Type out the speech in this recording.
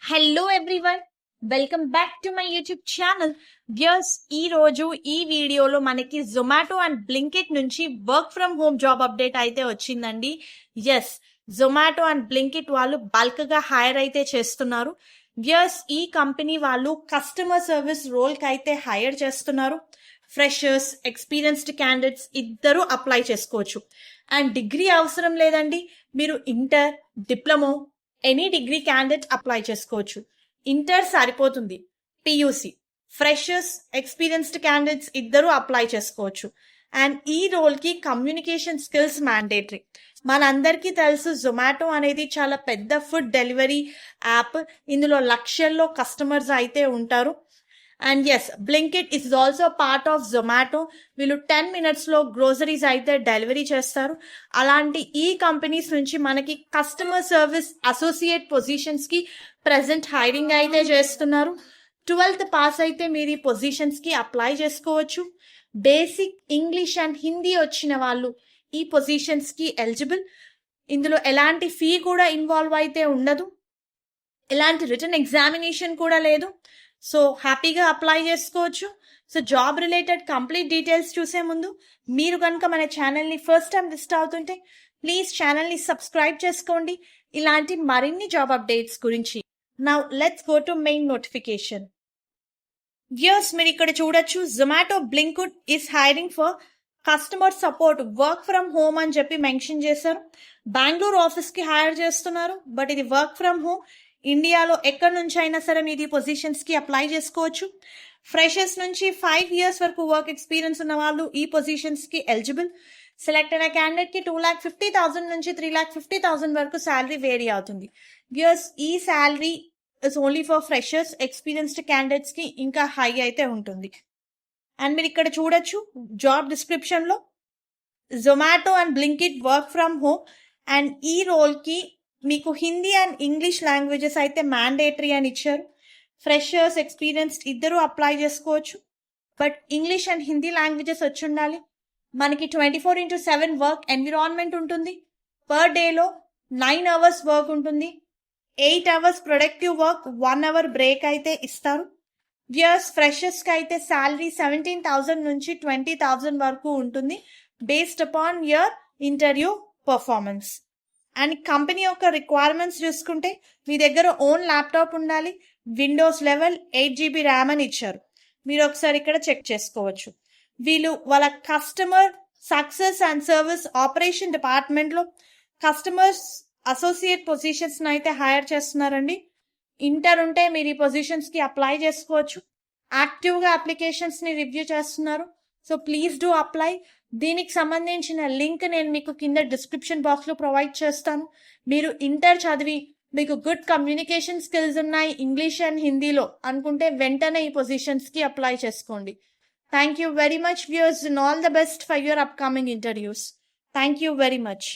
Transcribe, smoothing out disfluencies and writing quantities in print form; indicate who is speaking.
Speaker 1: Hello everyone, welcome back to my YouTube channel. Viewers, ఈ రోజు ఈ వీడియోలో మనకి జొమాటో అండ్ బ్లింకిట్ నుంచి work from home job update అయితే వచ్చిందండి. ఎస్, జొమాటో అండ్ బ్లింకిట్ వాళ్ళు బల్క్ గా హైర్ అయితే చేస్తున్నారు. వ్యూయర్స్, ఈ కంపెనీ వాళ్ళు కస్టమర్ సర్వీస్ రోల్ కి అయితే హైర్ చేస్తున్నారు. ఫ్రెషర్స్, ఎక్స్పీరియన్స్డ్ క్యాండిడేట్స్ ఇద్దరు అప్లై చేసుకోవచ్చు. అండ్ డిగ్రీ అవసరం లేదండి. మీరు inter, diploma, any degree candidate apply చేసుకోవచ్చు. ఇంటర్ సరిపోతుంది. పియూసి, ఫ్రెషర్స్, ఎక్స్పీరియన్స్డ్ క్యాండిడేట్స్ ఇద్దరు అప్లై చేసుకోవచ్చు. అండ్ ఈ రోల్ కి కమ్యూనికేషన్ స్కిల్స్ మ్యాండేటరీ. మనందరికీ తెలుసు, జొమాటో అనేది చాలా పెద్ద ఫుడ్ డెలివరీ యాప్. ఇందులో లక్షల్లో కస్టమర్స్ అయితే ఉంటారు. And yes, Blinkit is also part of Zomato. వీళ్ళు 10 minutes లో గ్రోసరీస్ అయితే డెలివరీ చేస్తారు. అలాంటి ఈ కంపెనీస్ నుంచి మనకి కస్టమర్ సర్వీస్ అసోసియేట్ పొజిషన్స్ కి ప్రెసెంట్ హైరింగ్ అయితే చేస్తున్నారు. 12th పాస్ అయితే మీరు ఈ పొజిషన్స్ కి అప్లై చేసుకోవచ్చు. బేసిక్ ఇంగ్లీష్ అండ్ హిందీ వచ్చిన వాళ్ళు ఈ పొజిషన్స్ కి ఎలిజిబుల్. ఇందులో ఎలాంటి ఫీ కూడా ఇన్వాల్వ్ అయితే ఉండదు. ఎలాంటి రిటర్న్ ఎగ్జామినేషన్ కూడా లేదు. సో హ్యాపీగా అప్లై చేసుకోవచ్చు. So job related complete details చూసే ముందు మీరు కనుక మన ఛానల్ని ఫస్ట్ టైం విజిట్ అవుతుంటే ప్లీజ్ ఛానల్ని సబ్స్క్రైబ్ చేసుకోండి ఇలాంటి మరిన్ని జాబ్ అప్డేట్స్ గురించి. Now let's go to main notification. Viewers, మీరు ఇక్కడ చూడొచ్చు, Zomato Blinkit is hiring for customer support work from home అని చెప్పి మెన్షన్ చేశారు. బెంగళూరు ఆఫీస్ కి హైర్ చేస్తున్నారు. బట్ ఇది వర్క్ ఫ్రమ్ హోమ్. ఇండియాలో ఎక్కడి నుంచి అయినా సరే మీరు ఈ పొజిషన్స్ కి అప్లై చేసుకోవచ్చు. ఫ్రెషర్స్ నుంచి 5 years వరకు వర్క్ ఎక్స్పీరియన్స్ ఉన్న వాళ్ళు ఈ పొజిషన్స్ కి ఎలిజిబుల్. సెలెక్ట్ అయిన క్యాండిడేట్ కి 2,50,000 నుంచి 3,50,000 వరకు శాలరీ వేరీ అవుతుంది. వ్యూయర్స్, ఈ salary is only for freshers. Experienced candidates కి ఇంకా హై అయితే ఉంటుంది. అండ్ మీరు ఇక్కడ చూడొచ్చు, జాబ్ డిస్క్రిప్షన్ లో Zomato and Blinkit work from home. And ఈ రోల్ కి మీకు హిందీ అండ్ ఇంగ్లీష్ లాంగ్వేజెస్ అయితే మ్యాండేటరీ అని ఇచ్చారు. ఫ్రెషర్స్, ఎక్స్పీరియన్స్డ్ ఇద్దరు అప్లై చేసుకోవచ్చు. But English and Hindi languages వచ్చి ఉండాలి. మనకి 24/7 వర్క్ ఎన్విరాన్మెంట్ ఉంటుంది. పర్ డేలో 9 hours వర్క్ ఉంటుంది. 8 hours productive work, 1 hour break అయితే ఇస్తారు. వ్యూయర్స్, ఫ్రెషర్స్ కి అయితే శాలరీ 17,000 నుంచి 20,000 వరకు ఉంటుంది, based upon your interview performance. And company యొక్క రిక్వైర్మెంట్స్ చూసుకుంటే మీ దగ్గర ఓన్ ల్యాప్టాప్ ఉండాలి. విండోస్ లెవెల్ 8 GB ర్యామ్ అని ఇచ్చారు. మీరు ఒకసారి ఇక్కడ చెక్ చేసుకోవచ్చు. వీళ్ళు వాళ్ళ customer success and service operation department లో కస్టమర్స్ అసోసియేట్ పొజిషన్స్ అయితే హైర్ చేస్తున్నారండి. ఇంటర్ ఉంటే మీరు ఈ పొజిషన్స్ కి అప్లై చేసుకోవచ్చు. యాక్టివ్ గా అప్లికేషన్స్ ని రివ్యూ చేస్తున్నారు. So please do apply. దీనికి సంబంధించిన లింక్ నేను మీకు కింద డిస్క్రిప్షన్ బాక్స్ లో ప్రొవైడ్ చేస్తాను. మీరు ఇంటర్ చదివి మీకు గుడ్ కమ్యూనికేషన్ స్కిల్స్ ఉన్నాయి ఇంగ్లీష్ అండ్ హిందీలో అనుకుంటే వెంటనే ఈ పొజిషన్స్ కి అప్లై చేసుకోండి. Thank you very much viewers, and all the best for your upcoming interviews. Thank you very much.